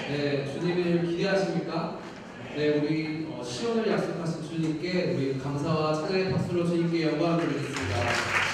네, 주님을 기대하십니까? 네, 우리 시온을 약속하신 주님께 우리 감사와 찬양의 박수로 주님께 영광을 드리겠습니다.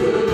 우리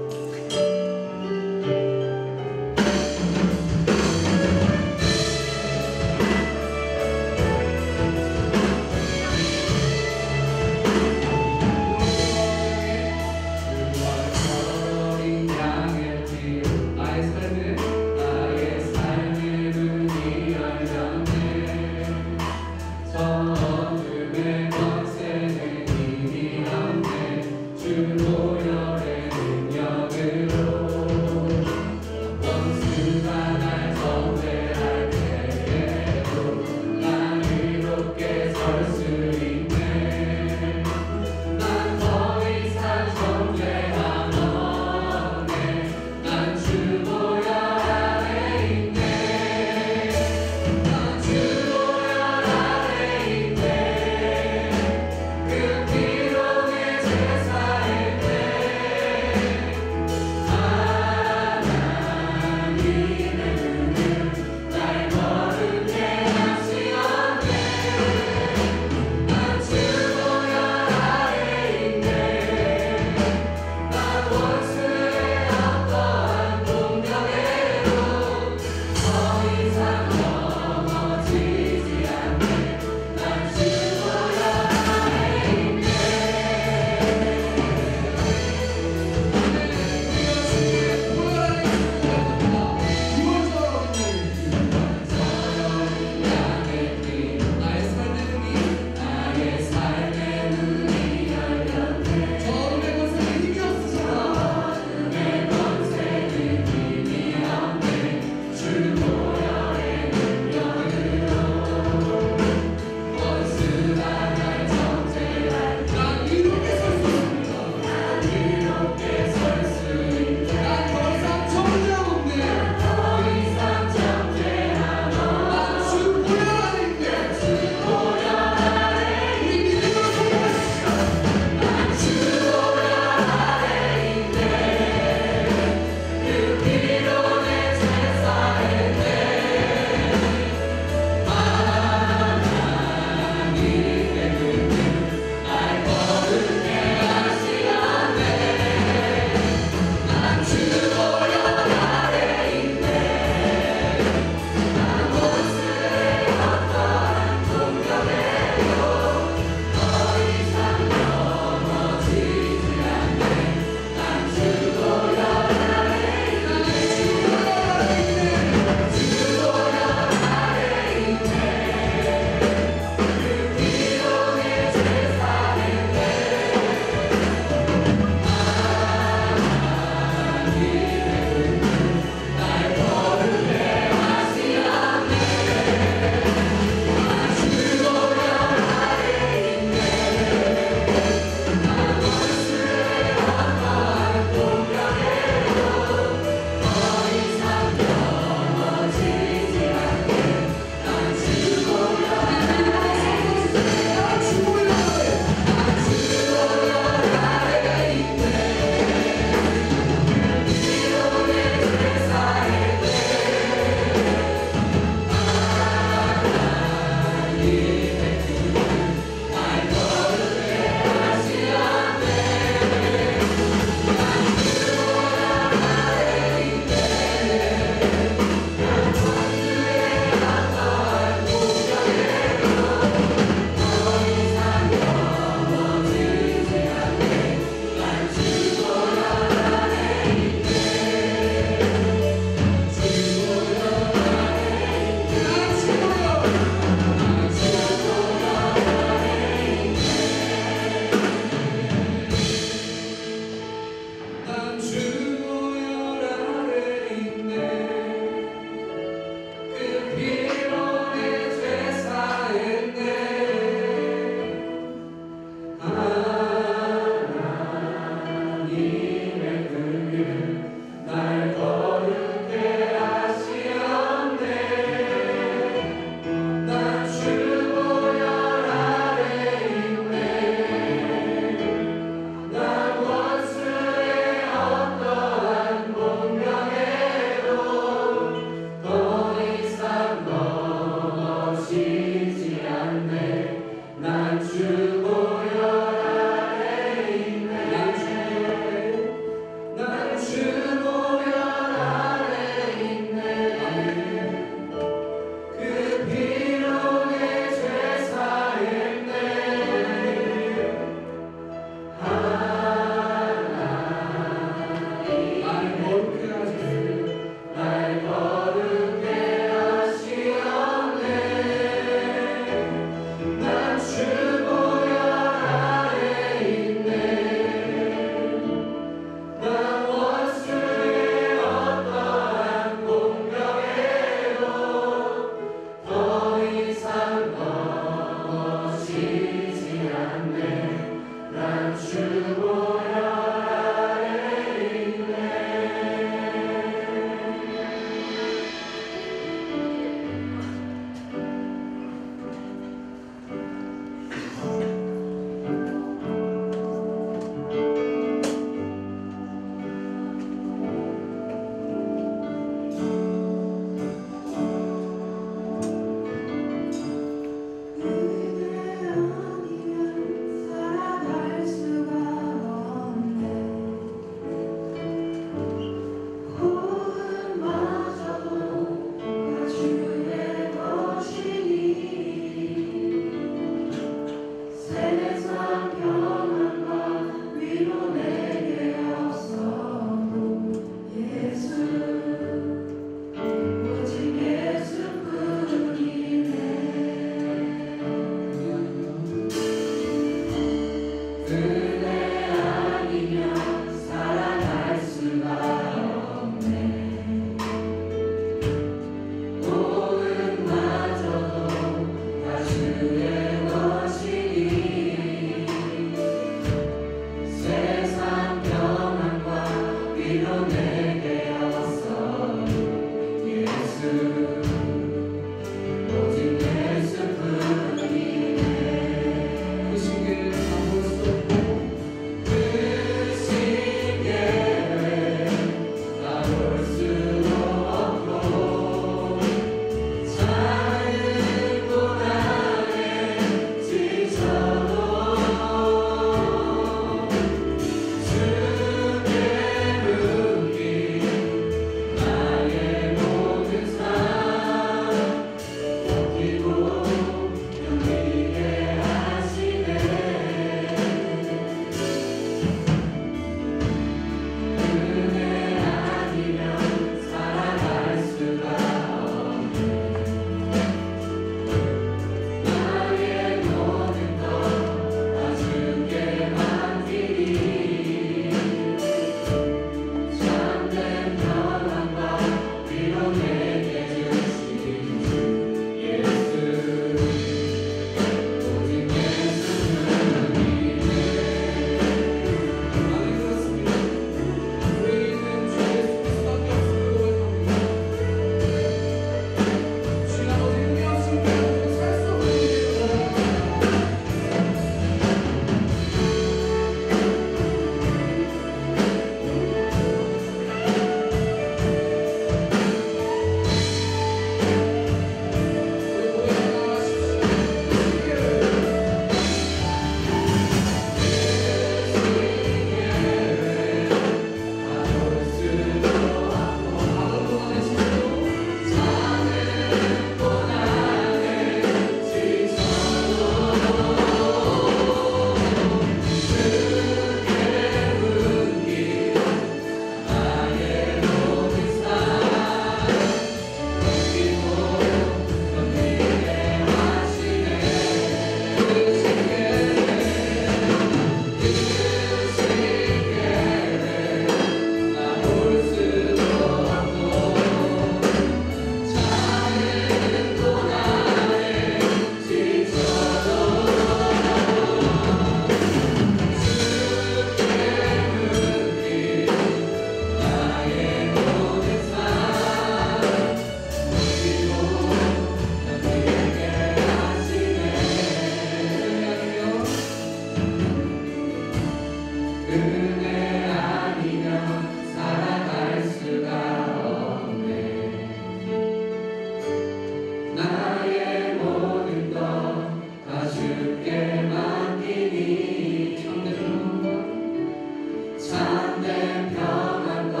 참된 평안과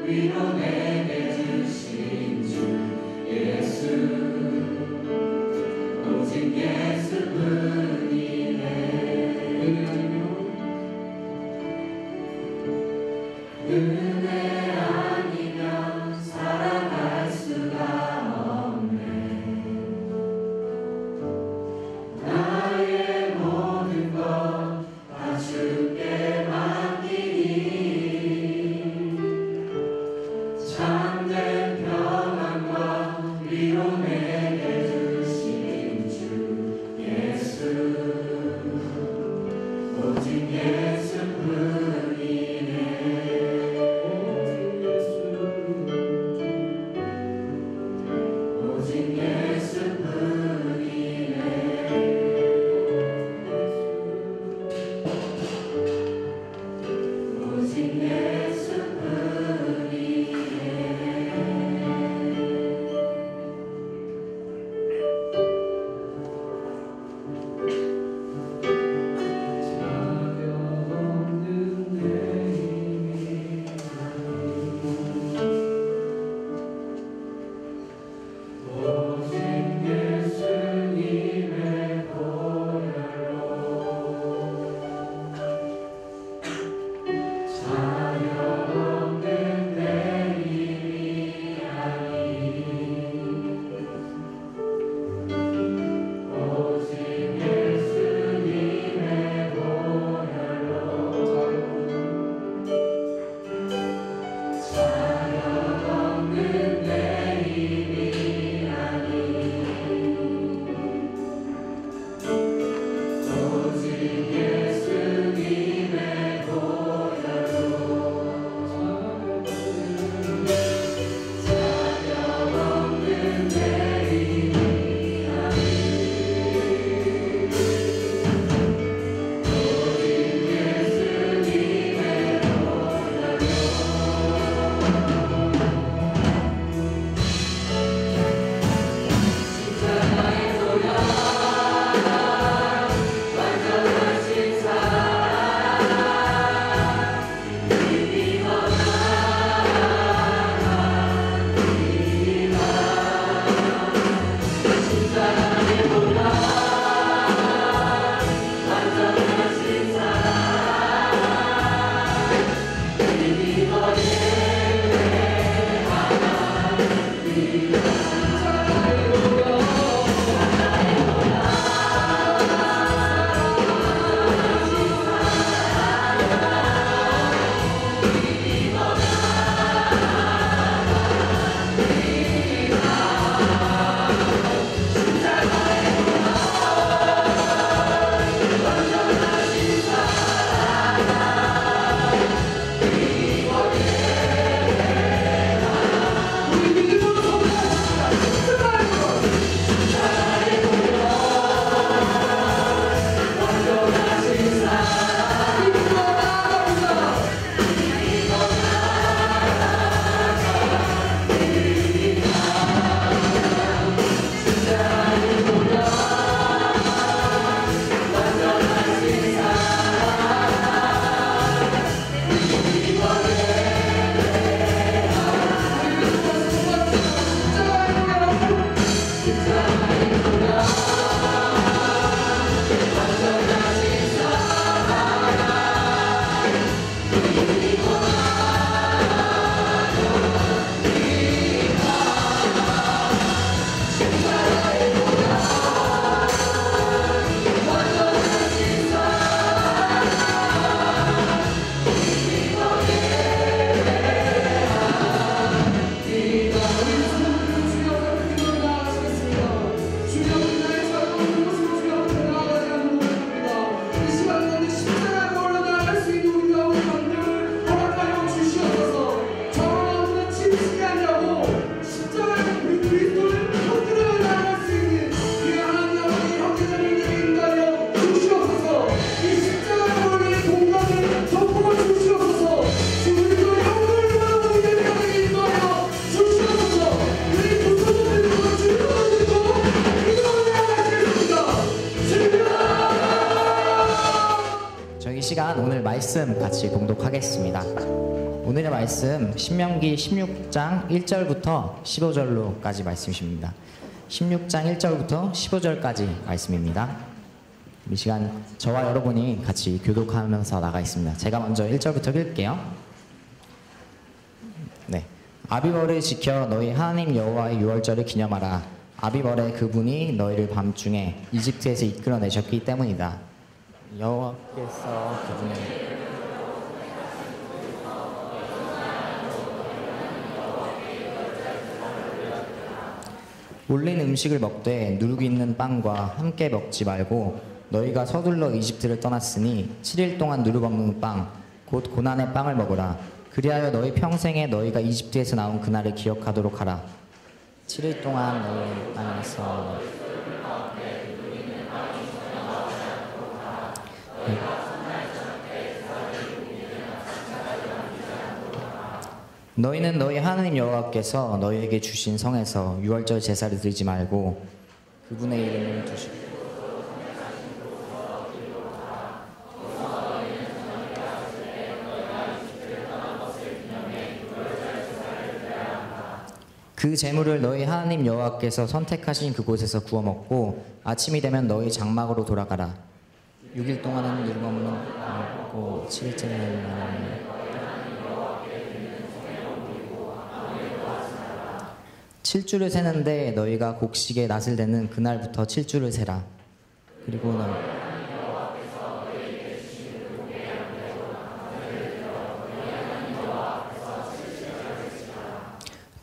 위로 내게 주신 주 예수 오직 예수뿐이네. 은혜 아니면 살아갈 수가 없네. 나의 모든 것 다 주께 맡기니 참된 평안과 위로 내게 주신 주 예수 오직 예수뿐이네. 말씀 같이 봉독하겠습니다. 오늘의 말씀 신명기 16장 1절부터 15절로까지 말씀이십니다. 16장 1절부터 15절까지 말씀입니다. 이 시간 저와 여러분이 같이 교독하면서 나가 있습니다. 제가 먼저 1절부터 읽을게요. 네. 아비벌을 지켜 너희 하나님 여호와의 유월절을 기념하라. 아비벌의 그분이 너희를 밤중에 이집트에서 이끌어내셨기 때문이다. 여호와께서 그분을 올린 음식을 먹되 누룩이 있는 빵과 함께 먹지 말고 너희가 서둘러 이집트를 떠났으니 7일 동안 누룩 없는 빵 곧 고난의 빵을 먹으라. 그리하여 너희 평생에 너희가 이집트에서 나온 그날을 기억하도록 하라. 7일 동안 너희 땅에서 너희는 너희 하나님 여호와께서 너희에게 주신 성에서 유월절 제사를 드리지 말고 그분의 이름을 두시고 그 제물을 너희 하나님 여호와께서 선택하신 그곳에서 구워 먹고 아침이 되면 너희 장막으로 돌아가라. 6일 동안은 누룩 없는 먹고 7일째는 7주를 세는데 너희가 곡식의 낫을 대는 그날부터 7주를 세라. 그리고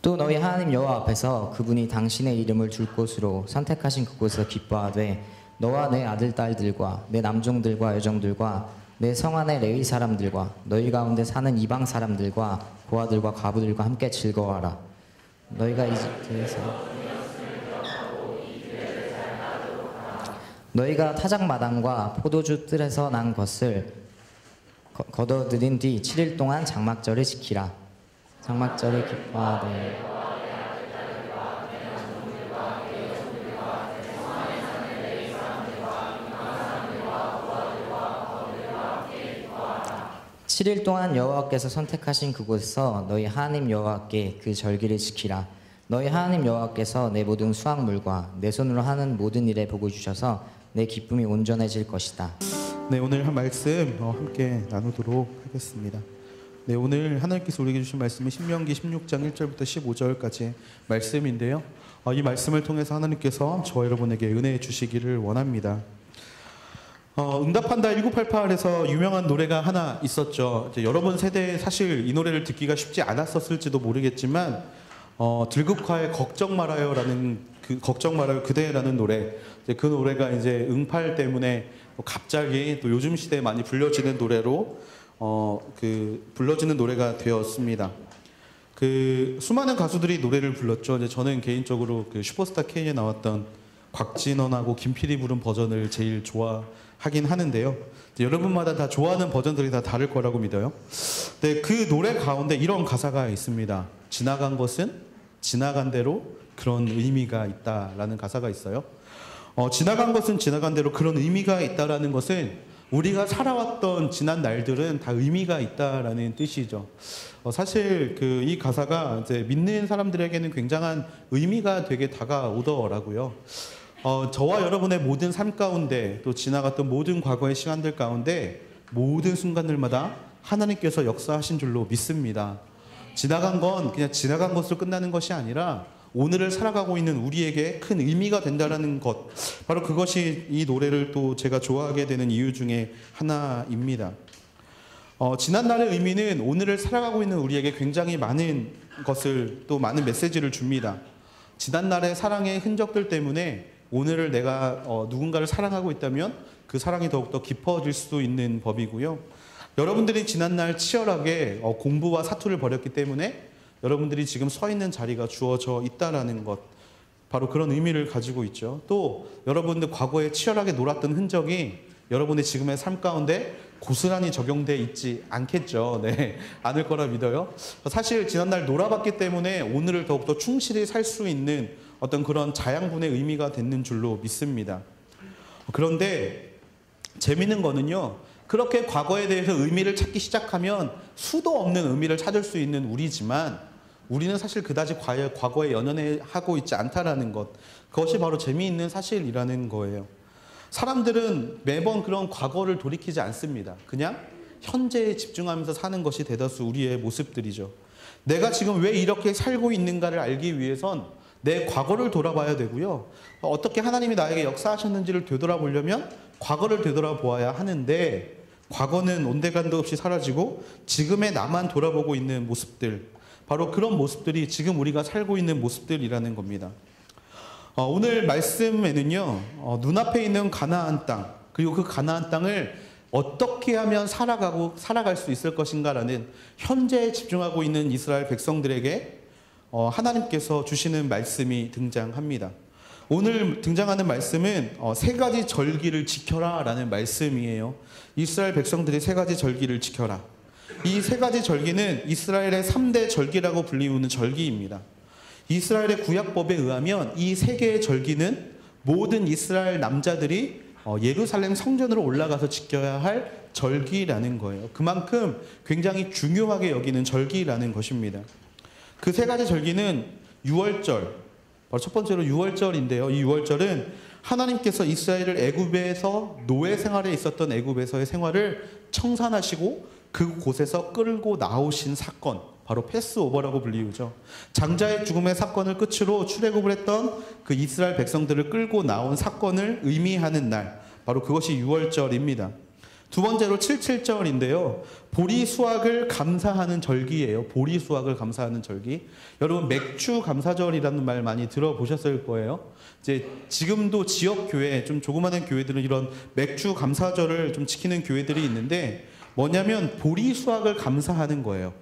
또 너희 하나님 여호와 앞에서 그분이 당신의 이름을 둘 곳으로 선택하신 그곳에서 기뻐하되 너와 내 아들 딸들과 내 남종들과 여종들과 내 성 안의 레위 사람들과 너희 가운데 사는 이방 사람들과 고아들과 과부들과 함께 즐거워하라. 너희가 이집트에서 너희가 타작마당과 포도주 뜰에서 난 것을 거둬들인 뒤 7일 동안 장막절을 지키라. 장막절을 기뻐하되 칠 일 동안 여호와께서 선택하신 그곳에서 너희 하나님 여호와께 그 절기를 지키라. 너희 하나님 여호와께서 내 모든 수확물과 내 손으로 하는 모든 일에 복을 주셔서 내 기쁨이 온전해질 것이다. 네, 오늘 한 말씀 함께 나누도록 하겠습니다. 네, 오늘 하나님께서 우리에게 주신 말씀은 신명기 16장 1절부터 15절까지 말씀인데요. 이 말씀을 통해서 하나님께서 저와 여러분에게 은혜 주시기를 원합니다. 응답한다 1988에서 유명한 노래가 하나 있었죠. 이제 여러분 세대에 사실 이 노래를 듣기가 쉽지 않았었을지도 모르겠지만 들국화의 걱정 말아요라는 걱정 말아요 그대라는 노래. 이제 그 노래가 이제 응팔 때문에 갑자기 또 요즘 시대에 많이 불려지는 노래로 불러지는 노래가 되었습니다. 수많은 가수들이 노래를 불렀죠. 이제 저는 개인적으로 슈퍼스타 K에 나왔던 곽진원하고 김필이 부른 버전을 제일 좋아하긴 하는데요. 여러분마다 다 좋아하는 버전들이 다 다를 거라고 믿어요. 근데 그 노래 가운데 이런 가사가 있습니다. 지나간 것은 지나간 대로 그런 의미가 있다라는 가사가 있어요. 지나간 것은 지나간 대로 그런 의미가 있다라는 것은 우리가 살아왔던 지난 날들은 다 의미가 있다라는 뜻이죠. 사실 이 가사가 이제 믿는 사람들에게는 굉장한 의미가 되게 다가오더라고요. 저와 여러분의 모든 삶 가운데 또 지나갔던 모든 과거의 시간들 가운데 모든 순간들마다 하나님께서 역사하신 줄로 믿습니다. 지나간 건 그냥 지나간 것으로 끝나는 것이 아니라 오늘을 살아가고 있는 우리에게 큰 의미가 된다는 것, 바로 그것이 이 노래를 또 제가 좋아하게 되는 이유 중에 하나입니다. 지난날의 의미는 오늘을 살아가고 있는 우리에게 굉장히 많은 것을 또 많은 메시지를 줍니다. 지난날의 사랑의 흔적들 때문에 오늘을 내가 누군가를 사랑하고 있다면 그 사랑이 더욱더 깊어질 수 있는 법이고요. 여러분들이 지난날 치열하게 공부와 사투를 벌였기 때문에 여러분들이 지금 서 있는 자리가 주어져 있다라는 것, 바로 그런 의미를 가지고 있죠. 또 여러분들 과거에 치열하게 놀았던 흔적이 여러분의 지금의 삶 가운데 고스란히 적용돼 있지 않겠죠. 네, 않을 거라 믿어요. 사실 지난날 놀아봤기 때문에 오늘을 더욱더 충실히 살 수 있는 어떤 그런 자양분의 의미가 됐는 줄로 믿습니다. 그런데 재미있는 거는요, 그렇게 과거에 대해서 의미를 찾기 시작하면 수도 없는 의미를 찾을 수 있는 우리지만 우리는 사실 그다지 과거에 연연하고 있지 않다라는 것. 그것이 바로 재미있는 사실이라는 거예요. 사람들은 매번 그런 과거를 돌이키지 않습니다. 그냥 현재에 집중하면서 사는 것이 대다수 우리의 모습들이죠. 내가 지금 왜 이렇게 살고 있는가를 알기 위해선 내 과거를 돌아봐야 되고요. 어떻게 하나님이 나에게 역사하셨는지를 되돌아보려면 과거를 되돌아보아야 하는데 과거는 온데간도 없이 사라지고 지금의 나만 돌아보고 있는 모습들, 바로 그런 모습들이 지금 우리가 살고 있는 모습들이라는 겁니다. 오늘 말씀에는요, 눈앞에 있는 가나안 땅, 그리고 그 가나안 땅을 어떻게 하면 살아갈 수 있을 것인가라는 현재에 집중하고 있는 이스라엘 백성들에게 하나님께서 주시는 말씀이 등장합니다. 오늘 등장하는 말씀은 세 가지 절기를 지켜라 라는 말씀이에요. 이스라엘 백성들이 세 가지 절기를 지켜라. 이 세 가지 절기는 이스라엘의 3대 절기라고 불리우는 절기입니다. 이스라엘의 구약법에 의하면 이 세 개의 절기는 모든 이스라엘 남자들이 예루살렘 성전으로 올라가서 지켜야 할 절기라는 거예요. 그만큼 굉장히 중요하게 여기는 절기라는 것입니다. 그 세 가지 절기는 유월절, 바로 첫 번째로 유월절인데요. 이 유월절은 하나님께서 이스라엘을 애굽에서 노예 생활에 있었던 애굽에서의 생활을 청산하시고 그곳에서 끌고 나오신 사건, 바로 패스오버라고 불리우죠. 장자의 죽음의 사건을 끝으로 출애굽을 했던 그 이스라엘 백성들을 끌고 나온 사건을 의미하는 날, 바로 그것이 유월절입니다. 두 번째로 77절인데요. 보리수확을 감사하는 절기예요. 보리수확을 감사하는 절기. 여러분 맥주 감사절이라는 말 많이 들어보셨을 거예요. 이제 지금도 지역 교회, 좀 조그마한 교회들은 이런 맥주 감사절을 좀 지키는 교회들이 있는데 뭐냐면 보리수확을 감사하는 거예요.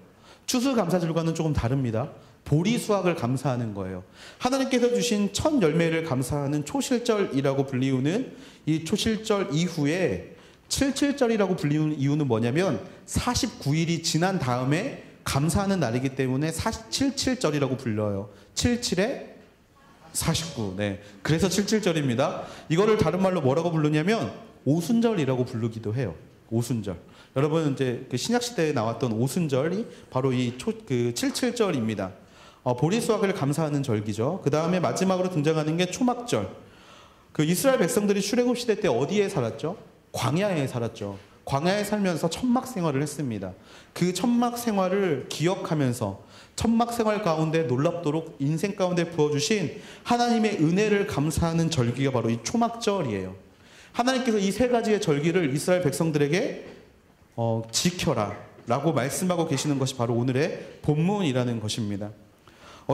추수감사절과는 조금 다릅니다. 보리수확을 감사하는 거예요. 하나님께서 주신 첫 열매를 감사하는 초실절이라고 불리우는 이 초실절 이후에 77절이라고 불리우는 이유는 뭐냐면 49일이 지난 다음에 감사하는 날이기 때문에 77절이라고 불러요. 77에 49. 네. 그래서 77절입니다. 이거를 다른 말로 뭐라고 부르냐면 오순절이라고 부르기도 해요. 오순절. 여러분 이제 그 신약 시대에 나왔던 오순절이 바로 이 77절입니다. 보리수확을 감사하는 절기죠. 그 다음에 마지막으로 등장하는 게 초막절. 그 이스라엘 백성들이 출애굽 시대 때 어디에 살았죠? 광야에 살았죠. 광야에 살면서 천막 생활을 했습니다. 그 천막 생활을 기억하면서 천막 생활 가운데 놀랍도록 인생 가운데 부어주신 하나님의 은혜를 감사하는 절기가 바로 이 초막절이에요. 하나님께서 이 세 가지의 절기를 이스라엘 백성들에게 지켜라 라고 말씀하고 계시는 것이 바로 오늘의 본문이라는 것입니다.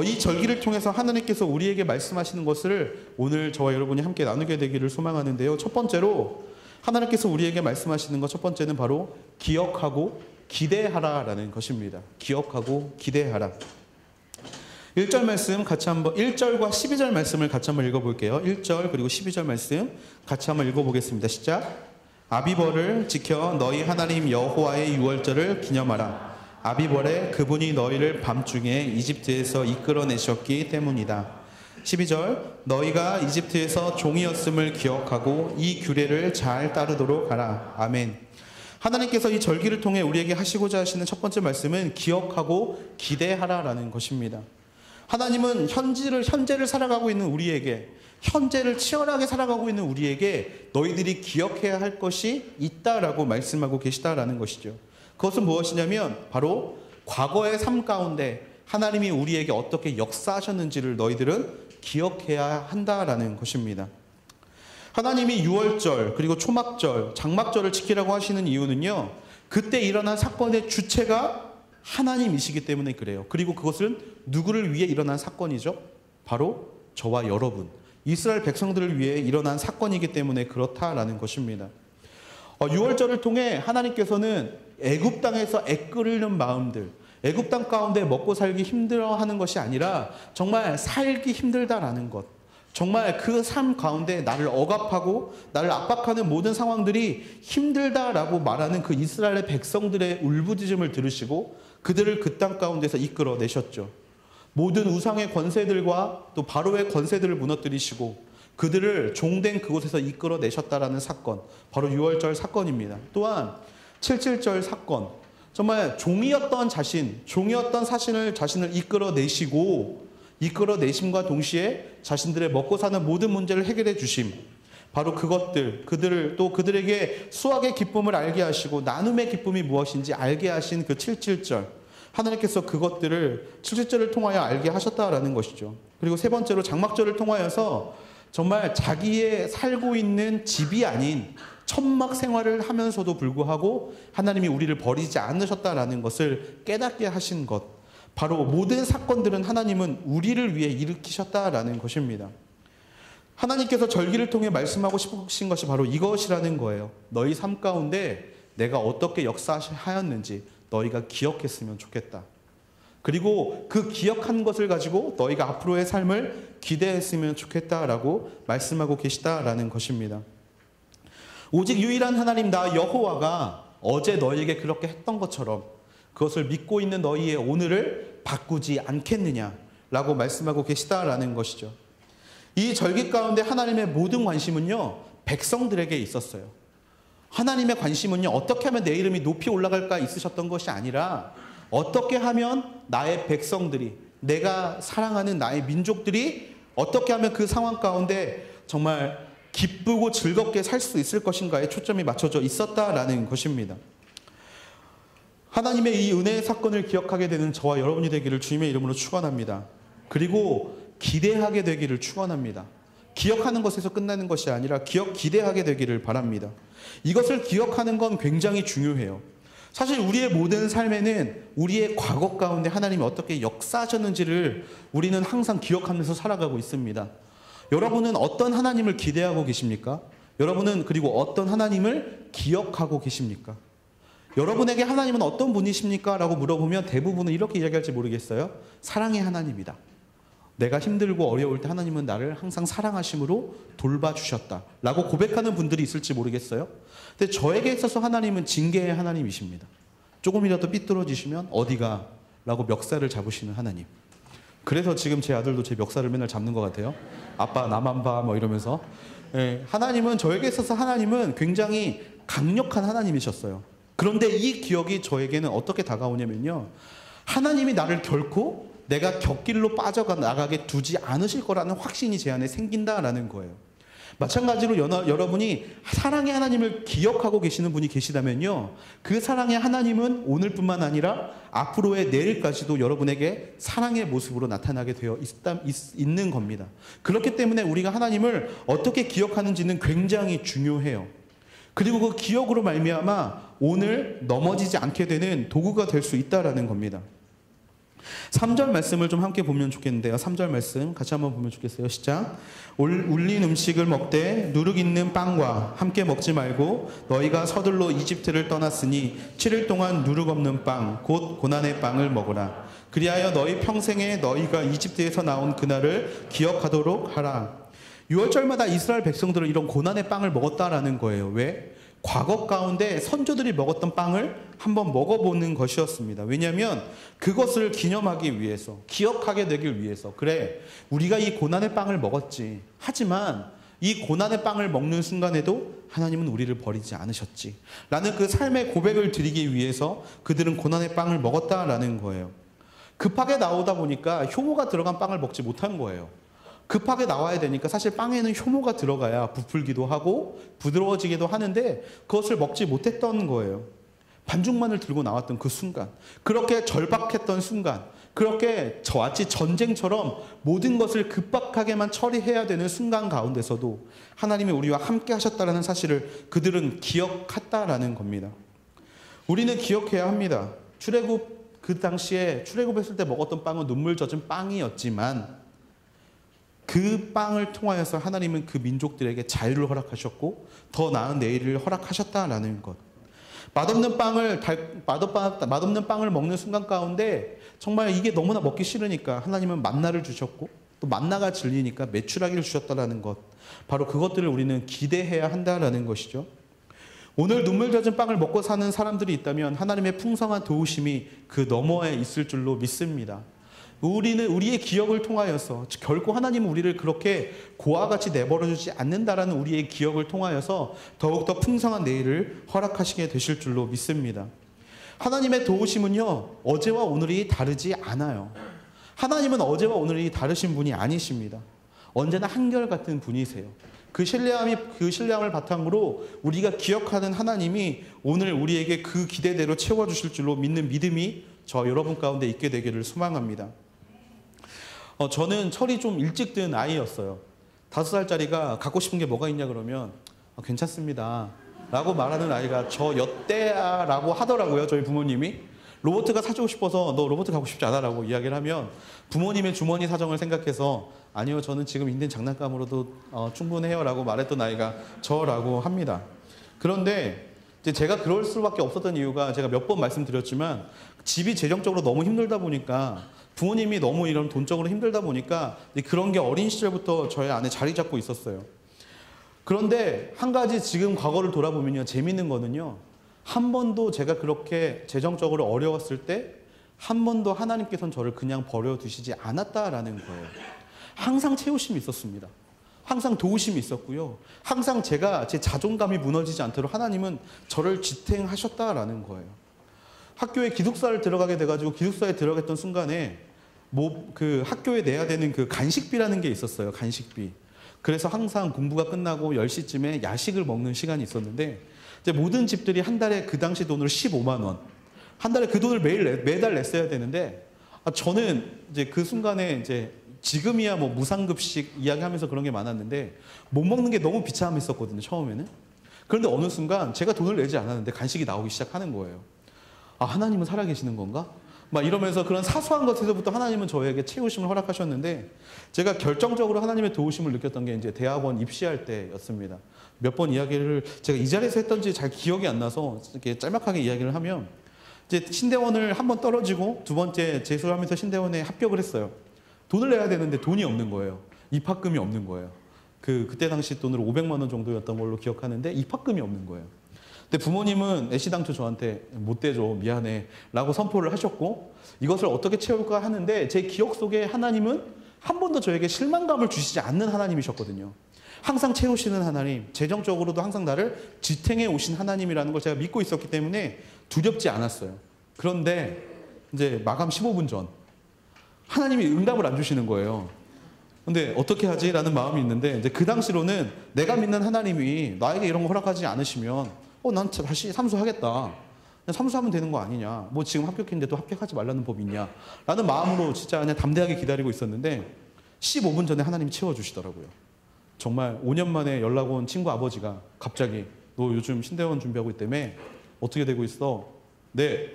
이 절기를 통해서 하나님께서 우리에게 말씀하시는 것을 오늘 저와 여러분이 함께 나누게 되기를 소망하는데요. 첫 번째로 하나님께서 우리에게 말씀하시는 것 첫 번째는 바로 기억하고 기대하라라는 것입니다. 기억하고 기대하라. 1절 말씀 같이 한번 1절과 12절 말씀을 같이 한번 읽어볼게요. 1절 그리고 12절 말씀 같이 한번 읽어보겠습니다. 시작. 아비벌을 지켜 너희 하나님 여호와의 유월절을 기념하라. 아비벌에 그분이 너희를 밤중에 이집트에서 이끌어내셨기 때문이다. 12절 너희가 이집트에서 종이었음을 기억하고 이 규례를 잘 따르도록 하라. 아멘. 하나님께서 이 절기를 통해 우리에게 하시고자 하시는 첫 번째 말씀은 기억하고 기대하라라는 것입니다. 하나님은 현재를 살아가고 있는 우리에게, 현재를 치열하게 살아가고 있는 우리에게 너희들이 기억해야 할 것이 있다라고 말씀하고 계시다라는 것이죠. 그것은 무엇이냐면 바로 과거의 삶 가운데 하나님이 우리에게 어떻게 역사하셨는지를 너희들은 기억해야 한다라는 것입니다. 하나님이 유월절 그리고 초막절, 장막절을 지키라고 하시는 이유는요, 그때 일어난 사건의 주체가 하나님이시기 때문에 그래요. 그리고 그것은 누구를 위해 일어난 사건이죠? 바로 저와 여러분, 이스라엘 백성들을 위해 일어난 사건이기 때문에 그렇다라는 것입니다. 유월절을 통해 하나님께서는 애굽 땅에서 애끓이는 마음들, 애굽 땅 가운데 먹고 살기 힘들어하는 것이 아니라 정말 살기 힘들다라는 것, 정말 그 삶 가운데 나를 억압하고 나를 압박하는 모든 상황들이 힘들다라고 말하는 그 이스라엘의 백성들의 울부짖음을 들으시고 그들을 그 땅 가운데서 이끌어내셨죠. 모든 우상의 권세들과 또 바로의 권세들을 무너뜨리시고 그들을 종된 그곳에서 이끌어내셨다라는 사건, 바로 유월절 사건입니다. 또한 77절 사건, 정말 종이었던 자신을 이끌어내심과 동시에 자신들의 먹고 사는 모든 문제를 해결해 주심, 바로 그들에게 수확의 기쁨을 알게 하시고 나눔의 기쁨이 무엇인지 알게 하신 그 77절, 하나님께서 그것들을 77절을 통하여 알게 하셨다라는 것이죠. 그리고 세 번째로 장막절을 통하여서 정말 자기의 살고 있는 집이 아닌 천막 생활을 하면서도 불구하고 하나님이 우리를 버리지 않으셨다라는 것을 깨닫게 하신 것, 바로 모든 사건들은 하나님은 우리를 위해 일으키셨다라는 것입니다. 하나님께서 절기를 통해 말씀하고 싶으신 것이 바로 이것이라는 거예요. 너희 삶 가운데 내가 어떻게 역사하였는지 너희가 기억했으면 좋겠다. 그리고 그 기억한 것을 가지고 너희가 앞으로의 삶을 기대했으면 좋겠다라고 말씀하고 계시다라는 것입니다. 오직 유일한 하나님 나 여호와가 어제 너희에게 그렇게 했던 것처럼 그것을 믿고 있는 너희의 오늘을 바꾸지 않겠느냐라고 말씀하고 계시다라는 것이죠. 이 절기 가운데 하나님의 모든 관심은요, 백성들에게 있었어요. 하나님의 관심은요, 어떻게 하면 내 이름이 높이 올라갈까 있으셨던 것이 아니라 어떻게 하면 나의 백성들이, 내가 사랑하는 나의 민족들이 어떻게 하면 그 상황 가운데 정말 기쁘고 즐겁게 살 수 있을 것인가에 초점이 맞춰져 있었다라는 것입니다. 하나님의 이 은혜의 사건을 기억하게 되는 저와 여러분이 되기를 주님의 이름으로 축원합니다. 그리고 기대하게 되기를 축원합니다. 기억하는 것에서 끝나는 것이 아니라 기대하게 되기를 바랍니다. 이것을 기억하는 건 굉장히 중요해요. 사실 우리의 모든 삶에는 우리의 과거 가운데 하나님이 어떻게 역사하셨는지를 우리는 항상 기억하면서 살아가고 있습니다. 여러분은 어떤 하나님을 기대하고 계십니까? 여러분은 그리고 어떤 하나님을 기억하고 계십니까? 여러분에게 하나님은 어떤 분이십니까? 라고 물어보면 대부분은 이렇게 이야기할지 모르겠어요. 사랑의 하나님이다. 내가 힘들고 어려울 때 하나님은 나를 항상 사랑하심으로 돌봐주셨다 라고 고백하는 분들이 있을지 모르겠어요. 근데 저에게 있어서 하나님은 징계의 하나님이십니다. 조금이라도 삐뚤어지시면 어디가? 라고 멱살을 잡으시는 하나님. 그래서 지금 제 아들도 제 멱살을 맨날 잡는 것 같아요. 아빠 나만 봐 뭐 이러면서. 하나님은, 저에게 있어서 하나님은 굉장히 강력한 하나님이셨어요. 그런데 이 기억이 저에게는 어떻게 다가오냐면요, 하나님이 나를 결코 내가 곁길로 빠져나가게 두지 않으실 거라는 확신이 제 안에 생긴다라는 거예요. 마찬가지로 여러분이 사랑의 하나님을 기억하고 계시는 분이 계시다면요, 그 사랑의 하나님은 오늘뿐만 아니라 앞으로의 내일까지도 여러분에게 사랑의 모습으로 나타나게 되어 있는 겁니다. 그렇기 때문에 우리가 하나님을 어떻게 기억하는지는 굉장히 중요해요. 그리고 그 기억으로 말미암아 오늘 넘어지지 않게 되는 도구가 될 수 있다라는 겁니다. 3절 말씀을 좀 함께 보면 좋겠는데요. 3절 말씀 같이 한번 보면 좋겠어요. 시작. 울린 음식을 먹되 누룩 있는 빵과 함께 먹지 말고 너희가 서둘러 이집트를 떠났으니 7일 동안 누룩 없는 빵 곧 고난의 빵을 먹으라. 그리하여 너희 평생에 너희가 이집트에서 나온 그날을 기억하도록 하라. 6월절마다 이스라엘 백성들은 이런 고난의 빵을 먹었다라는 거예요. 왜? 과거 가운데 선조들이 먹었던 빵을 한번 먹어보는 것이었습니다. 왜냐하면 그것을 기념하기 위해서, 기억하게 되길 위해서. 그래, 우리가 이 고난의 빵을 먹었지. 하지만 이 고난의 빵을 먹는 순간에도 하나님은 우리를 버리지 않으셨지 라는 그 삶의 고백을 드리기 위해서 그들은 고난의 빵을 먹었다라는 거예요. 급하게 나오다 보니까 효모가 들어간 빵을 먹지 못한 거예요. 급하게 나와야 되니까 사실 빵에는 효모가 들어가야 부풀기도 하고 부드러워지기도 하는데 그것을 먹지 못했던 거예요. 반죽만을 들고 나왔던 그 순간, 그렇게 절박했던 순간, 그렇게 마치 전쟁처럼 모든 것을 급박하게만 처리해야 되는 순간 가운데서도 하나님이 우리와 함께 하셨다는 사실을 그들은 기억했다라는 겁니다. 우리는 기억해야 합니다. 출애굽, 그 당시에 출애굽했을 때 먹었던 빵은 눈물 젖은 빵이었지만 그 빵을 통하여서 하나님은 그 민족들에게 자유를 허락하셨고 더 나은 내일을 허락하셨다라는 것. 맛없는 빵을 먹는 순간 가운데 정말 이게 너무나 먹기 싫으니까 하나님은 만나를 주셨고 또 만나가 질리니까 메추라기를 주셨다라는 것. 바로 그것들을 우리는 기대해야 한다라는 것이죠. 오늘 눈물 젖은 빵을 먹고 사는 사람들이 있다면 하나님의 풍성한 도우심이 그 너머에 있을 줄로 믿습니다. 우리는 우리의 기억을 통하여서 결코 하나님은 우리를 그렇게 고와 같이 내버려주지 않는다라는 우리의 기억을 통하여서 더욱더 풍성한 내일을 허락하시게 되실 줄로 믿습니다. 하나님의 도우심은요, 어제와 오늘이 다르지 않아요. 하나님은 어제와 오늘이 다르신 분이 아니십니다. 언제나 한결같은 분이세요. 그 신뢰함을 바탕으로 우리가 기억하는 하나님이 오늘 우리에게 그 기대대로 채워주실 줄로 믿는 믿음이 저 여러분 가운데 있게 되기를 소망합니다. 저는 철이 좀 일찍 든 아이였어요. 5살짜리가 갖고 싶은 게 뭐가 있냐 그러면 괜찮습니다 라고 말하는 아이가 저 엿대야 라고 하더라고요. 저희 부모님이. 로봇가 사주고 싶어서 너 로봇 갖고 싶지 않아 라고 이야기를 하면 부모님의 주머니 사정을 생각해서 아니요, 저는 지금 있는 장난감으로도 충분해요 라고 말했던 아이가 저라고 합니다. 그런데 이제 제가 그럴 수밖에 없었던 이유가 제가 몇 번 말씀드렸지만 집이 재정적으로 너무 힘들다 보니까 부모님이 너무 이런 돈적으로 힘들다 보니까 그런 게 어린 시절부터 저의 안에 자리 잡고 있었어요. 그런데 한 가지 지금 과거를 돌아보면요, 재밌는 거는요, 한 번도 제가 그렇게 재정적으로 어려웠을 때 한 번도 하나님께서는 저를 그냥 버려두시지 않았다라는 거예요. 항상 채우심이 있었습니다. 항상 도우심이 있었고요. 항상 제가 제 자존감이 무너지지 않도록 하나님은 저를 지탱하셨다라는 거예요. 학교에 기숙사를 들어가게 돼가지고 기숙사에 들어갔던 순간에 그 학교에 내야 되는 그 간식비라는 게 있었어요. 간식비. 그래서 항상 공부가 끝나고 10시쯤에 야식을 먹는 시간이 있었는데 이제 모든 집들이 한 달에 그 당시 돈으로 15만 원. 한 달에 그 돈을 매달 냈어야 되는데 저는 이제 그 순간에 이제 지금이야 뭐 무상급식 이야기하면서 그런 게 많았는데 못 먹는 게 너무 비참했었거든요, 처음에는. 그런데 어느 순간 제가 돈을 내지 않았는데 간식이 나오기 시작하는 거예요. 아, 하나님은 살아계시는 건가? 막 이러면서 그런 사소한 것에서부터 하나님은 저에게 채우심을 허락하셨는데 제가 결정적으로 하나님의 도우심을 느꼈던 게 이제 대학원 입시할 때였습니다. 몇 번 이야기를 제가 이 자리에서 했던지 잘 기억이 안 나서 이렇게 짤막하게 이야기를 하면 이제 신대원을 한 번 떨어지고 두 번째 재수를 하면서 신대원에 합격을 했어요. 돈을 내야 되는데 돈이 없는 거예요. 입학금이 없는 거예요. 그때 당시 돈으로 500만 원 정도였던 걸로 기억하는데 입학금이 없는 거예요. 근데 부모님은 애시당초 저한테 못 대줘, 미안해 라고 선포를 하셨고 이것을 어떻게 채울까 하는데 제 기억 속에 하나님은 한 번도 저에게 실망감을 주시지 않는 하나님이셨거든요. 항상 채우시는 하나님, 재정적으로도 항상 나를 지탱해 오신 하나님이라는 걸 제가 믿고 있었기 때문에 두렵지 않았어요. 그런데 이제 마감 15분 전 하나님이 응답을 안 주시는 거예요. 근데 어떻게 하지? 라는 마음이 있는데 이제 그 당시로는 내가 믿는 하나님이 나에게 이런 거 허락하지 않으시면 난 다시 삼수하겠다. 삼수하면 되는 거 아니냐. 뭐 지금 합격했는데 또 합격하지 말라는 법이 있냐. 라는 마음으로 진짜 그냥 담대하게 기다리고 있었는데 15분 전에 하나님이 채워주시더라고요. 정말 5년 만에 연락 온 친구 아버지가 갑자기 너 요즘 신대원 준비하고 있다며 어떻게 되고 있어? 네,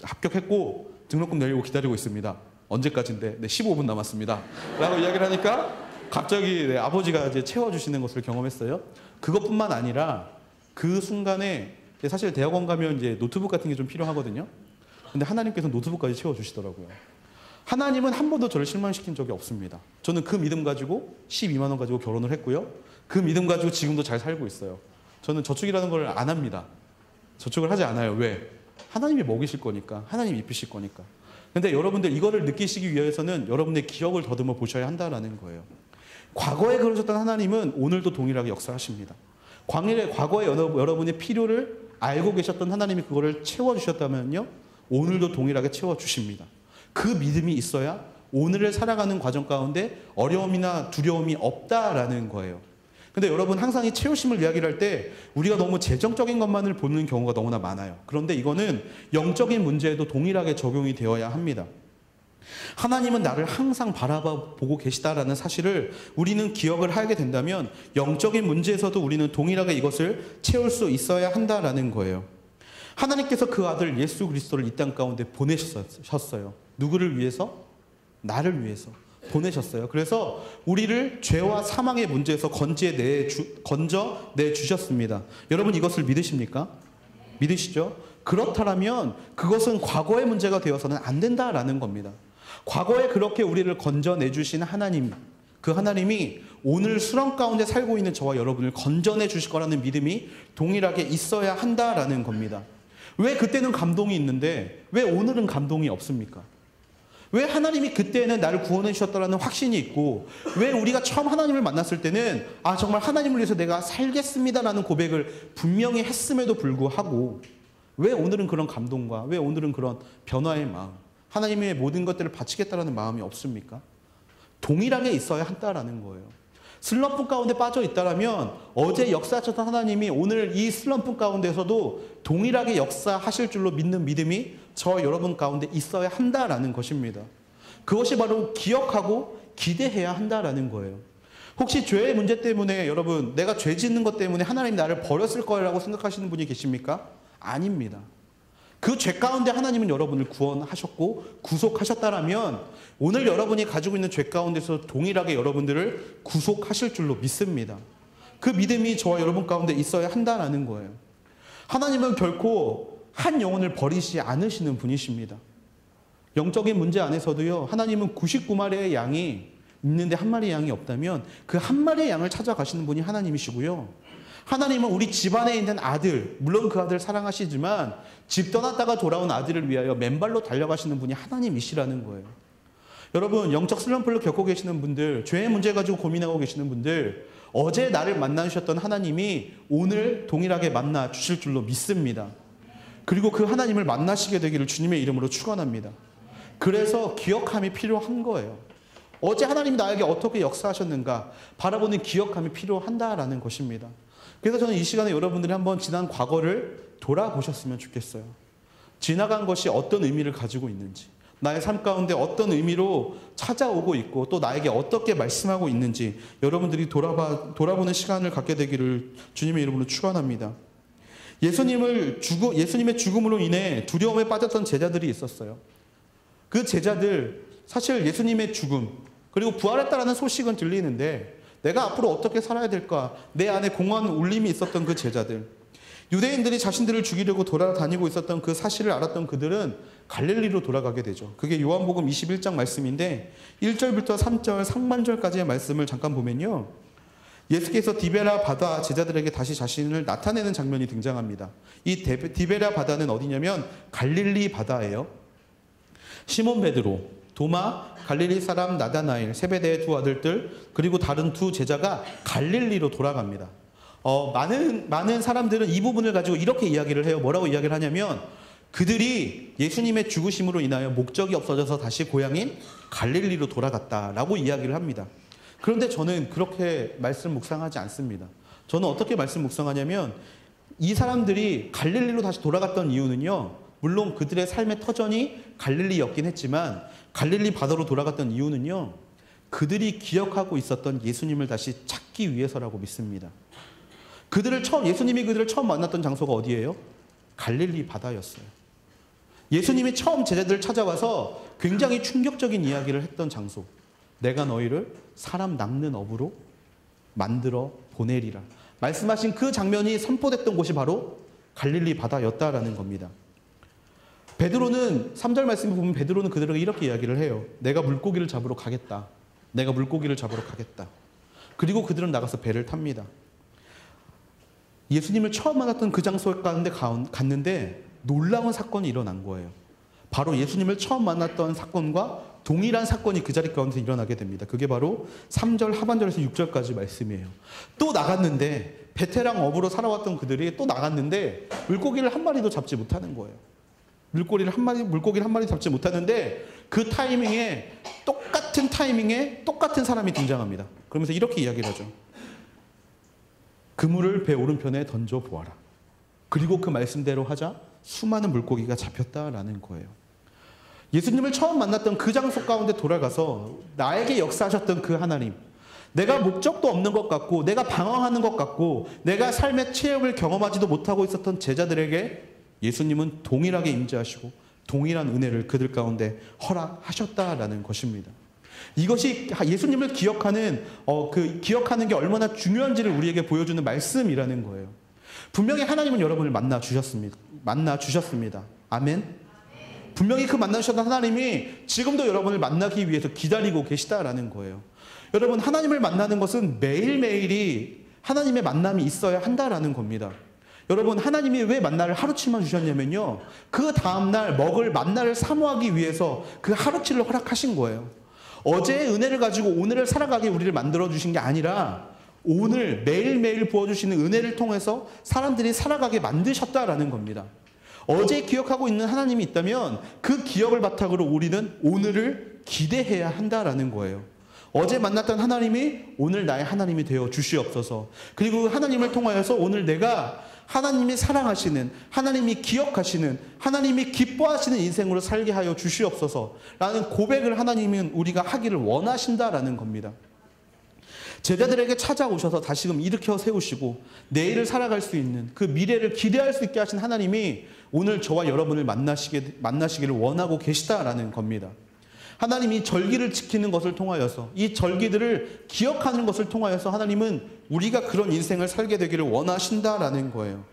합격했고 등록금 내리고 기다리고 있습니다. 언제까지인데? 네, 15분 남았습니다. 라고 이야기를 하니까 갑자기 아버지가 이제 채워주시는 것을 경험했어요. 그것뿐만 아니라 그 순간에 사실 대학원 가면 이제 노트북 같은 게 좀 필요하거든요. 근데 하나님께서 노트북까지 채워주시더라고요. 하나님은 한 번도 저를 실망시킨 적이 없습니다. 저는 그 믿음 가지고 12만 원 가지고 결혼을 했고요. 그 믿음 가지고 지금도 잘 살고 있어요. 저는 저축이라는 걸 안 합니다. 저축을 하지 않아요. 왜? 하나님이 먹이실 거니까. 하나님이 입히실 거니까. 근데 여러분들 이거를 느끼시기 위해서는 여러분의 기억을 더듬어 보셔야 한다는 거예요. 과거에 그러셨던 하나님은 오늘도 동일하게 역사하십니다. 과거에 여러분의 필요를 알고 계셨던 하나님이 그거를 채워주셨다면요, 오늘도 동일하게 채워주십니다. 그 믿음이 있어야 오늘을 살아가는 과정 가운데 어려움이나 두려움이 없다라는 거예요. 근데 여러분 항상 이 채우심을 이야기를 할 때 우리가 너무 재정적인 것만을 보는 경우가 너무나 많아요. 그런데 이거는 영적인 문제에도 동일하게 적용이 되어야 합니다. 하나님은 나를 항상 바라보고 계시다라는 사실을 우리는 기억을 하게 된다면 영적인 문제에서도 우리는 동일하게 이것을 채울 수 있어야 한다라는 거예요. 하나님께서 그 아들 예수 그리스도를 이 땅 가운데 보내셨어요. 누구를 위해서? 나를 위해서 보내셨어요. 그래서 우리를 죄와 사망의 문제에서 건져내 주셨습니다. 여러분 이것을 믿으십니까? 믿으시죠? 그렇다면 그것은 과거의 문제가 되어서는 안 된다라는 겁니다. 과거에 그렇게 우리를 건져내 주신 하나님, 그 하나님이 오늘 수렁 가운데 살고 있는 저와 여러분을 건져내 주실 거라는 믿음이 동일하게 있어야 한다라는 겁니다. 왜 그때는 감동이 있는데 왜 오늘은 감동이 없습니까? 왜 하나님이 그때는 나를 구원해 주셨다라는 확신이 있고, 왜 우리가 처음 하나님을 만났을 때는 아 정말 하나님을 위해서 내가 살겠습니다라는 고백을 분명히 했음에도 불구하고 왜 오늘은 그런 감동과 왜 오늘은 그런 변화의 마음, 하나님의 모든 것들을 바치겠다라는 마음이 없습니까? 동일하게 있어야 한다라는 거예요. 슬럼프 가운데 빠져 있다라면 어제 역사하셨던 하나님이 오늘 이 슬럼프 가운데서도 동일하게 역사하실 줄로 믿는 믿음이 저 여러분 가운데 있어야 한다라는 것입니다. 그것이 바로 기억하고 기대해야 한다라는 거예요. 혹시 죄의 문제 때문에 여러분 내가 죄 짓는 것 때문에 하나님이 나를 버렸을 거라고 생각하시는 분이 계십니까? 아닙니다. 그 죄 가운데 하나님은 여러분을 구원하셨고 구속하셨다라면 오늘 여러분이 가지고 있는 죄 가운데서 동일하게 여러분들을 구속하실 줄로 믿습니다. 그 믿음이 저와 여러분 가운데 있어야 한다라는 거예요. 하나님은 결코 한 영혼을 버리지 않으시는 분이십니다. 영적인 문제 안에서도요, 하나님은 99마리의 양이 있는데 한 마리의 양이 없다면 그 한 마리의 양을 찾아가시는 분이 하나님이시고요. 하나님은 우리 집안에 있는 아들, 물론 그 아들 사랑하시지만 집 떠났다가 돌아온 아들을 위하여 맨발로 달려가시는 분이 하나님이시라는 거예요. 여러분, 영적 슬럼프를 겪고 계시는 분들, 죄의 문제 가지고 고민하고 계시는 분들, 어제 나를 만나주셨던 하나님이 오늘 동일하게 만나 주실 줄로 믿습니다. 그리고 그 하나님을 만나시게 되기를 주님의 이름으로 축원합니다. 그래서 기억함이 필요한 거예요. 어제 하나님이 나에게 어떻게 역사하셨는가 바라보는 기억함이 필요한다라는 것입니다. 그래서 저는 이 시간에 여러분들이 한번 지난 과거를 돌아보셨으면 좋겠어요. 지나간 것이 어떤 의미를 가지고 있는지, 나의 삶 가운데 어떤 의미로 찾아오고 있고 또 나에게 어떻게 말씀하고 있는지 여러분들이 돌아보는 시간을 갖게 되기를 주님의 이름으로 축원합니다. 예수님의 죽음으로 인해 두려움에 빠졌던 제자들이 있었어요. 그 제자들, 사실 예수님의 죽음 그리고 부활했다라는 소식은 들리는데 내가 앞으로 어떻게 살아야 될까, 내 안에 공허한 울림이 있었던 그 제자들, 유대인들이 자신들을 죽이려고 돌아다니고 있었던 그 사실을 알았던 그들은 갈릴리로 돌아가게 되죠. 그게 요한복음 21장 말씀인데 1절부터 3절 상반절까지의 말씀을 잠깐 보면요, 예수께서 디베라 바다 제자들에게 다시 자신을 나타내는 장면이 등장합니다. 이 디베라 바다는 어디냐면 갈릴리 바다예요. 시몬 베드로, 도마, 갈릴리 사람 나다나엘, 세베대의 두 아들들, 그리고 다른 두 제자가 갈릴리로 돌아갑니다. 많은 사람들은 이 부분을 가지고 이렇게 이야기를 해요. 뭐라고 이야기를 하냐면 그들이 예수님의 죽으심으로 인하여 목적이 없어져서 다시 고향인 갈릴리로 돌아갔다라고 이야기를 합니다. 그런데 저는 그렇게 말씀 묵상하지 않습니다. 저는 어떻게 말씀 묵상하냐면 이 사람들이 갈릴리로 다시 돌아갔던 이유는요, 물론 그들의 삶의 터전이 갈릴리였긴 했지만 갈릴리 바다로 돌아갔던 이유는요, 그들이 기억하고 있었던 예수님을 다시 찾기 위해서라고 믿습니다. 예수님이 그들을 처음 만났던 장소가 어디예요? 갈릴리 바다였어요. 예수님이 처음 제자들을 찾아와서 굉장히 충격적인 이야기를 했던 장소. 내가 너희를 사람 낚는 어부로 만들어 보내리라. 말씀하신 그 장면이 선포됐던 곳이 바로 갈릴리 바다였다라는 겁니다. 베드로는 3절 말씀을 보면 베드로는 그들에게 이렇게 이야기를 해요. 내가 물고기를 잡으러 가겠다. 내가 물고기를 잡으러 가겠다. 그리고 그들은 나가서 배를 탑니다. 예수님을 처음 만났던 그 장소 가운데 갔는데 놀라운 사건이 일어난 거예요. 바로 예수님을 처음 만났던 사건과 동일한 사건이 그 자리 가운데 일어나게 됩니다. 그게 바로 3절 하반절에서 6절까지 말씀이에요. 또 나갔는데 베테랑 어부로 살아왔던 그들이 또 나갔는데 물고기를 한 마리도 잡지 못하는 거예요. 물고기를 한 마리 잡지 못하는데 그 똑같은 타이밍에 똑같은 사람이 등장합니다. 그러면서 이렇게 이야기를 하죠. 그물을 배 오른편에 던져 보아라. 그리고 그 말씀대로 하자 수많은 물고기가 잡혔다라는 거예요. 예수님을 처음 만났던 그 장소 가운데 돌아가서 나에게 역사하셨던 그 하나님, 내가 목적도 없는 것 같고 내가 방황하는 것 같고 내가 삶의 체험을 경험하지도 못하고 있었던 제자들에게 예수님은 동일하게 임재하시고 동일한 은혜를 그들 가운데 허락하셨다라는 것입니다. 이것이 예수님을 기억하는 게 얼마나 중요한지를 우리에게 보여주는 말씀이라는 거예요. 분명히 하나님은 여러분을 만나 주셨습니다. 아멘. 분명히 그 만나주셨던 하나님이 지금도 여러분을 만나기 위해서 기다리고 계시다라는 거예요. 여러분, 하나님을 만나는 것은 매일매일이 하나님의 만남이 있어야 한다라는 겁니다. 여러분, 하나님이 왜 만나를 하루치만 주셨냐면요, 그 다음날 먹을 만나를 사모하기 위해서 그 하루치를 허락하신 거예요. 어제의 은혜를 가지고 오늘을 살아가게 우리를 만들어 주신 게 아니라 오늘 매일매일 부어주시는 은혜를 통해서 사람들이 살아가게 만드셨다라는 겁니다. 어제 기억하고 있는 하나님이 있다면 그 기억을 바탕으로 우리는 오늘을 기대해야 한다라는 거예요. 어제 만났던 하나님이 오늘 나의 하나님이 되어 주시옵소서. 그리고 하나님을 통하여서 오늘 내가 하나님이 사랑하시는, 하나님이 기억하시는, 하나님이 기뻐하시는 인생으로 살게 하여 주시옵소서 라는 고백을 하나님은 우리가 하기를 원하신다라는 겁니다. 제자들에게 찾아오셔서 다시금 일으켜 세우시고 내일을 살아갈 수 있는 그 미래를 기대할 수 있게 하신 하나님이 오늘 저와 여러분을 만나시기를 원하고 계시다라는 겁니다. 하나님이 절기를 지키는 것을 통하여서, 이 절기들을 기억하는 것을 통하여서 하나님은 우리가 그런 인생을 살게 되기를 원하신다라는 거예요.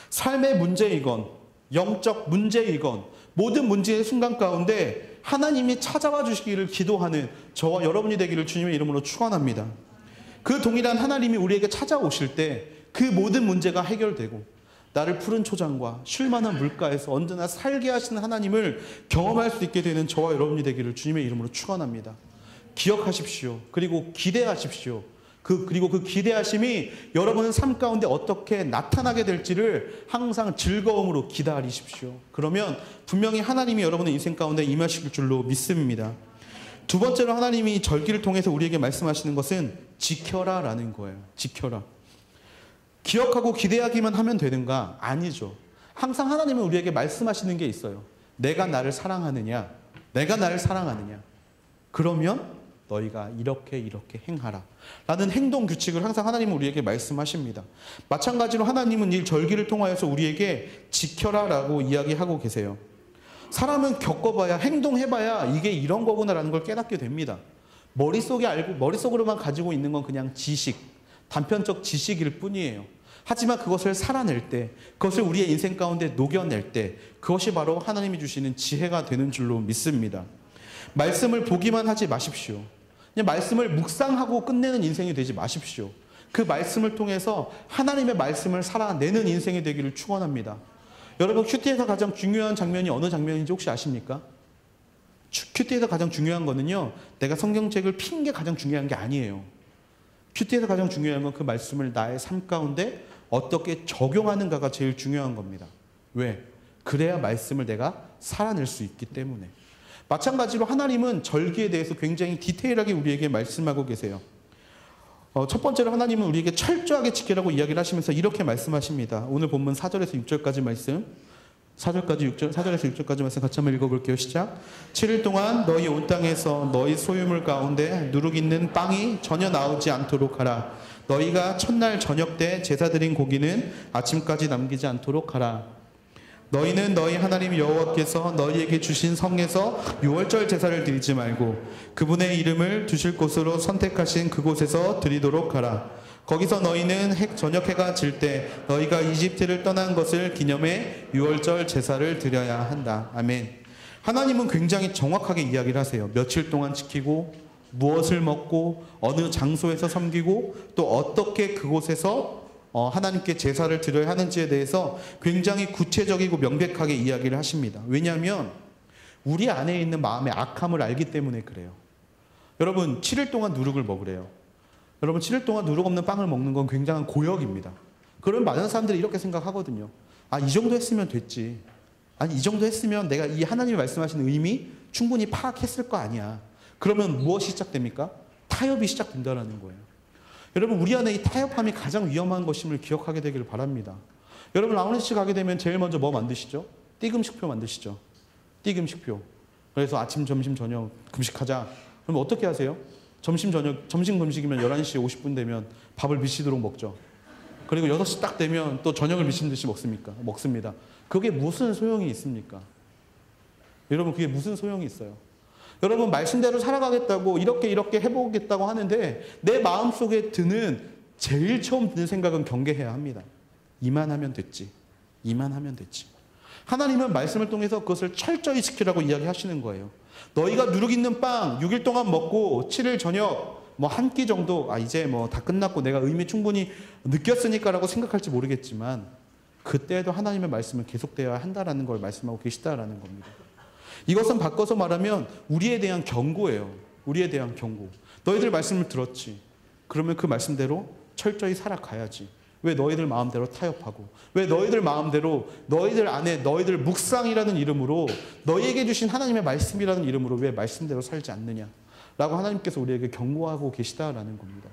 삶의 문제이건 영적 문제이건 모든 문제의 순간 가운데 하나님이 찾아와 주시기를 기도하는 저와 여러분이 되기를 주님의 이름으로 축원합니다. 그 동일한 하나님이 우리에게 찾아오실 때 그 모든 문제가 해결되고 나를 푸른 초장과 쉴만한 물가에서 언제나 살게 하시는 하나님을 경험할 수 있게 되는 저와 여러분이 되기를 주님의 이름으로 축원합니다. 기억하십시오. 그리고 기대하십시오. 그리고 그 기대하심이 여러분의 삶 가운데 어떻게 나타나게 될지를 항상 즐거움으로 기다리십시오. 그러면 분명히 하나님이 여러분의 인생 가운데 임하실 줄로 믿습니다. 두 번째로 하나님이 절기를 통해서 우리에게 말씀하시는 것은 지켜라라는 거예요. 지켜라. 기억하고 기대하기만 하면 되는가? 아니죠. 항상 하나님은 우리에게 말씀하시는 게 있어요. 내가 나를 사랑하느냐? 내가 나를 사랑하느냐? 그러면 너희가 이렇게 행하라 라는 행동 규칙을 항상 하나님은 우리에게 말씀하십니다. 마찬가지로 하나님은 이 절기를 통하여서 우리에게 지켜라 라고 이야기하고 계세요. 사람은 겪어봐야, 행동해봐야 이게 이런 거구나라는 걸 깨닫게 됩니다. 머릿속으로만 가지고 있는 건 그냥 지식, 단편적 지식일 뿐이에요. 하지만 그것을 살아낼 때, 그것을 우리의 인생 가운데 녹여낼 때 그것이 바로 하나님이 주시는 지혜가 되는 줄로 믿습니다. 말씀을 보기만 하지 마십시오. 그냥 말씀을 묵상하고 끝내는 인생이 되지 마십시오. 그 말씀을 통해서 하나님의 말씀을 살아내는 인생이 되기를 축원합니다. 여러분, 큐티에서 가장 중요한 장면이 어느 장면인지 혹시 아십니까? 큐티에서 가장 중요한 거는요, 내가 성경책을 핀 게 가장 중요한 게 아니에요. 큐티에서 가장 중요한 건 그 말씀을 나의 삶 가운데 어떻게 적용하는가가 제일 중요한 겁니다. 왜? 그래야 말씀을 내가 살아낼 수 있기 때문에. 마찬가지로 하나님은 절기에 대해서 굉장히 디테일하게 우리에게 말씀하고 계세요. 첫 번째로 하나님은 우리에게 철저하게 지키라고 이야기를 하시면서 이렇게 말씀하십니다. 오늘 본문 4절에서 6절까지 말씀, 4절에서 6절까지 말씀 같이 한번 읽어볼게요. 시작. 7일 동안 너희 온 땅에서 너희 소유물 가운데 누룩 있는 빵이 전혀 나오지 않도록 하라. 너희가 첫날 저녁 때 제사 드린 고기는 아침까지 남기지 않도록 하라. 너희는 너희 하나님 여호와께서 너희에게 주신 성에서 유월절 제사를 드리지 말고 그분의 이름을 두실 곳으로 선택하신 그곳에서 드리도록 하라. 거기서 너희는 저녁 해가 질 때 너희가 이집트를 떠난 것을 기념해 유월절 제사를 드려야 한다. 아멘. 하나님은 굉장히 정확하게 이야기를 하세요. 며칠 동안 지키고 무엇을 먹고 어느 장소에서 섬기고 또 어떻게 그곳에서 하나님께 제사를 드려야 하는지에 대해서 굉장히 구체적이고 명백하게 이야기를 하십니다. 왜냐하면 우리 안에 있는 마음의 악함을 알기 때문에 그래요. 여러분, 7일 동안 누룩을 먹으래요. 여러분, 7일 동안 누룩 없는 빵을 먹는 건 굉장한 고역입니다. 그런 많은 사람들이 이렇게 생각하거든요. 아, 이 정도 했으면 됐지. 아니, 이 정도 했으면 내가 이 하나님이 말씀하시는 의미 충분히 파악했을 거 아니야. 그러면 무엇이 시작됩니까? 타협이 시작된다는 거예요. 여러분, 우리 안에 이 타협함이 가장 위험한 것임을 기억하게 되기를 바랍니다. 여러분, 아우렛이 가게 되면 제일 먼저 뭐 만드시죠? 띠금식표 만드시죠. 띠금식표. 그래서 아침, 점심, 저녁 금식하자. 그럼 어떻게 하세요? 점심 금식이면 11시 50분 되면 밥을 미치도록 먹죠. 그리고 6시 딱 되면 또 저녁을 미친 듯이 먹습니다. 그게 무슨 소용이 있습니까? 여러분, 그게 무슨 소용이 있어요? 여러분, 말씀대로 살아가겠다고 이렇게 해보겠다고 하는데 내 마음속에 드는 제일 처음 드는 생각은 경계해야 합니다. 이만하면 됐지. 하나님은 말씀을 통해서 그것을 철저히 지키라고 이야기하시는 거예요. 너희가 누룩 있는 빵 6일 동안 먹고 7일 저녁 한 끼 정도 이제 다 끝났고 내가 의미 충분히 느꼈으니까라고 생각할지 모르겠지만 그때도 하나님의 말씀은 계속되어야 한다라는 걸 말씀하고 계시다라는 겁니다. 이것은 바꿔서 말하면 우리에 대한 경고예요. 우리에 대한 경고. 너희들 말씀을 들었지. 그러면 그 말씀대로 철저히 살아가야지. 왜 너희들 마음대로 타협하고, 왜 너희들 마음대로 너희들 안에 너희들 묵상이라는 이름으로, 너희에게 주신 하나님의 말씀이라는 이름으로 왜 말씀대로 살지 않느냐 라고 하나님께서 우리에게 경고하고 계시다라는 겁니다.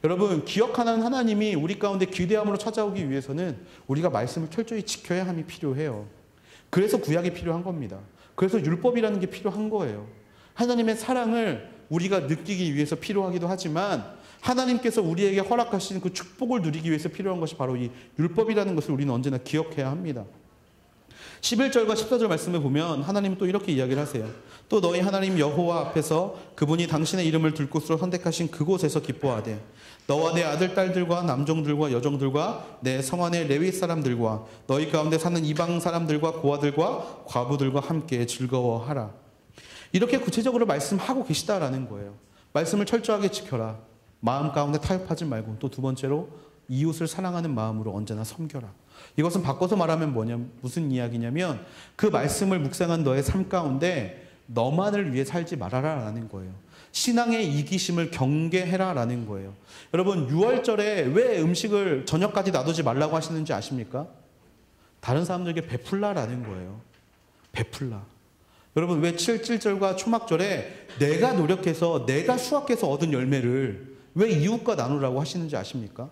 여러분, 기억하는 하나님이 우리 가운데 기대함으로 찾아오기 위해서는 우리가 말씀을 철저히 지켜야 함이 필요해요. 그래서 구약이 필요한 겁니다. 그래서 율법이라는 게 필요한 거예요. 하나님의 사랑을 우리가 느끼기 위해서 필요하기도 하지만 하나님께서 우리에게 허락하신 그 축복을 누리기 위해서 필요한 것이 바로 이 율법이라는 것을 우리는 언제나 기억해야 합니다. 11절과 14절 말씀에 보면 하나님은 또 이렇게 이야기를 하세요. 또 너희 하나님 여호와 앞에서 그분이 당신의 이름을 둘 곳으로 선택하신 그곳에서 기뻐하되 너와 내 아들 딸들과 남종들과 여종들과 내 성 안의 레위 사람들과 너희 가운데 사는 이방 사람들과 고아들과 과부들과 함께 즐거워하라. 이렇게 구체적으로 말씀하고 계시다라는 거예요. 말씀을 철저하게 지켜라. 마음 가운데 타협하지 말고, 또 두 번째로 이웃을 사랑하는 마음으로 언제나 섬겨라. 이것은 바꿔서 말하면 무슨 이야기냐면 그 말씀을 묵상한 너의 삶 가운데 너만을 위해 살지 말아라라는 거예요. 신앙의 이기심을 경계해라라는 거예요. 여러분, 6월절에 왜 음식을 저녁까지 놔두지 말라고 하시는지 아십니까? 다른 사람들에게 베풀라라는 거예요. 베풀라. 여러분, 왜 7절과 초막절에 내가 노력해서 내가 수확해서 얻은 열매를 왜 이웃과 나누라고 하시는지 아십니까?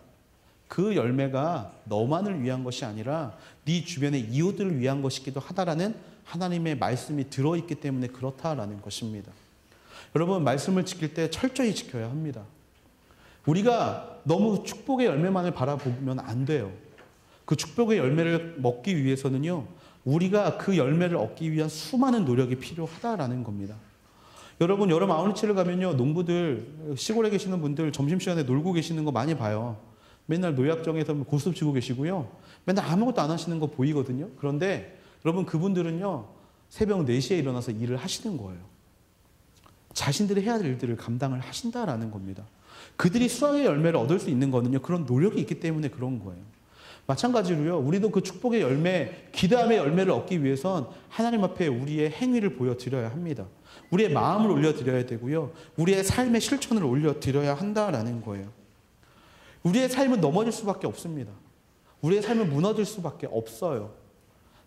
그 열매가 너만을 위한 것이 아니라 네 주변의 이웃들을 위한 것이기도 하다라는 하나님의 말씀이 들어있기 때문에 그렇다라는 것입니다. 여러분, 말씀을 지킬 때 철저히 지켜야 합니다. 우리가 너무 축복의 열매만을 바라보면 안 돼요. 그 축복의 열매를 먹기 위해서는요, 우리가 그 열매를 얻기 위한 수많은 노력이 필요하다라는 겁니다. 여러분, 여름 아우리치를 가면요, 농부들, 시골에 계시는 분들 점심시간에 놀고 계시는 거 많이 봐요. 맨날 노약정에서 고스톱 치고 계시고요. 맨날 아무것도 안 하시는 거 보이거든요. 그런데 여러분, 그분들은요, 새벽 4시에 일어나서 일을 하시는 거예요. 자신들이 해야 될 일들을 감당을 하신다라는 겁니다. 그들이 수확의 열매를 얻을 수 있는 거는요, 그런 노력이 있기 때문에 그런 거예요. 마찬가지로요, 우리도 그 축복의 열매, 기대함의 열매를 얻기 위해선 하나님 앞에 우리의 행위를 보여드려야 합니다. 우리의 마음을 올려드려야 되고요, 우리의 삶의 실천을 올려드려야 한다라는 거예요. 우리의 삶은 넘어질 수밖에 없습니다. 우리의 삶은 무너질 수밖에 없어요.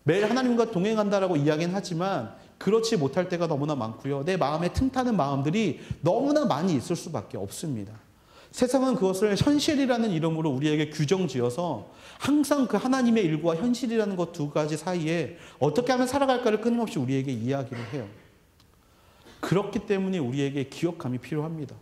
매일 하나님과 동행한다라고 이야기는 하지만 그렇지 못할 때가 너무나 많고요. 내 마음에 틈타는 마음들이 너무나 많이 있을 수밖에 없습니다. 세상은 그것을 현실이라는 이름으로 우리에게 규정지어서 항상 그 하나님의 일과 현실이라는 것 두 가지 사이에 어떻게 하면 살아갈까를 끊임없이 우리에게 이야기를 해요. 그렇기 때문에 우리에게 기억함이 필요합니다.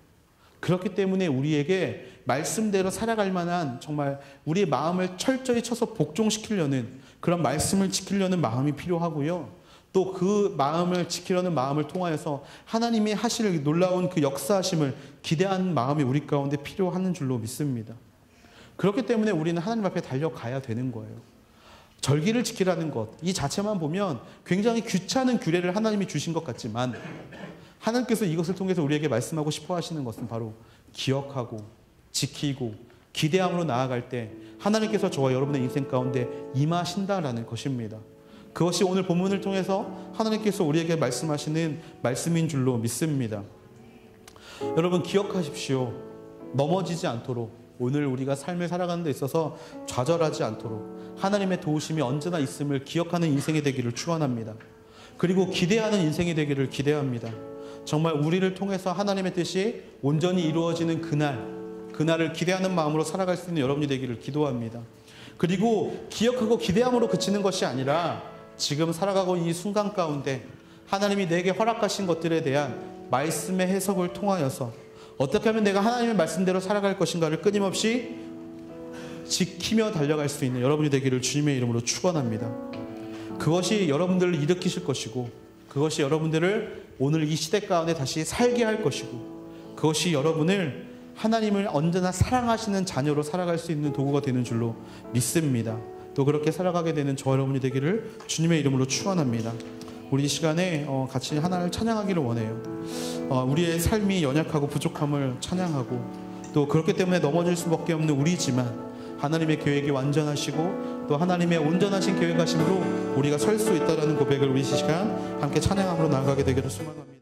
그렇기 때문에 우리에게 말씀대로 살아갈 만한, 정말 우리의 마음을 철저히 쳐서 복종시키려는 그런 말씀을 지키려는 마음이 필요하고요. 또 그 마음을 지키려는 마음을 통하여서 하나님이 하실 놀라운 그 역사하심을 기대하는 마음이 우리 가운데 필요한 줄로 믿습니다. 그렇기 때문에 우리는 하나님 앞에 달려가야 되는 거예요. 절기를 지키라는 것, 이 자체만 보면 굉장히 귀찮은 규례를 하나님이 주신 것 같지만 하나님께서 이것을 통해서 우리에게 말씀하고 싶어 하시는 것은 바로 기억하고 지키고 기대함으로 나아갈 때 하나님께서 저와 여러분의 인생 가운데 임하신다라는 것입니다. 그것이 오늘 본문을 통해서 하나님께서 우리에게 말씀하시는 말씀인 줄로 믿습니다. 여러분, 기억하십시오. 넘어지지 않도록, 오늘 우리가 삶을 살아가는 데 있어서 좌절하지 않도록 하나님의 도우심이 언제나 있음을 기억하는 인생이 되기를 축원합니다. 그리고 기대하는 인생이 되기를 기대합니다. 정말 우리를 통해서 하나님의 뜻이 온전히 이루어지는 그날을 기대하는 마음으로 살아갈 수 있는 여러분이 되기를 기도합니다. 그리고 기억하고 기대함으로 그치는 것이 아니라 지금 살아가고 있는 이 순간 가운데 하나님이 내게 허락하신 것들에 대한 말씀의 해석을 통하여서 어떻게 하면 내가 하나님의 말씀대로 살아갈 것인가를 끊임없이 지키며 달려갈 수 있는 여러분이 되기를 주님의 이름으로 축원합니다. 그것이 여러분들을 일으키실 것이고, 그것이 여러분들을 오늘 이 시대 가운데 다시 살게 할 것이고, 그것이 여러분을 하나님을 언제나 사랑하시는 자녀로 살아갈 수 있는 도구가 되는 줄로 믿습니다. 또 그렇게 살아가게 되는 저 여러분이 되기를 주님의 이름으로 축원합니다. 우리 이 시간에 같이 하나님을 찬양하기를 원해요. 우리의 삶이 연약하고 부족함을 찬양하고, 또 그렇기 때문에 넘어질 수밖에 없는 우리지만 하나님의 계획이 완전하시고 또 하나님의 온전하신 계획하심으로 우리가 설 수 있다라는 고백을 우리 이 시간 함께 찬양함으로 나아가게 되기를 소망합니다.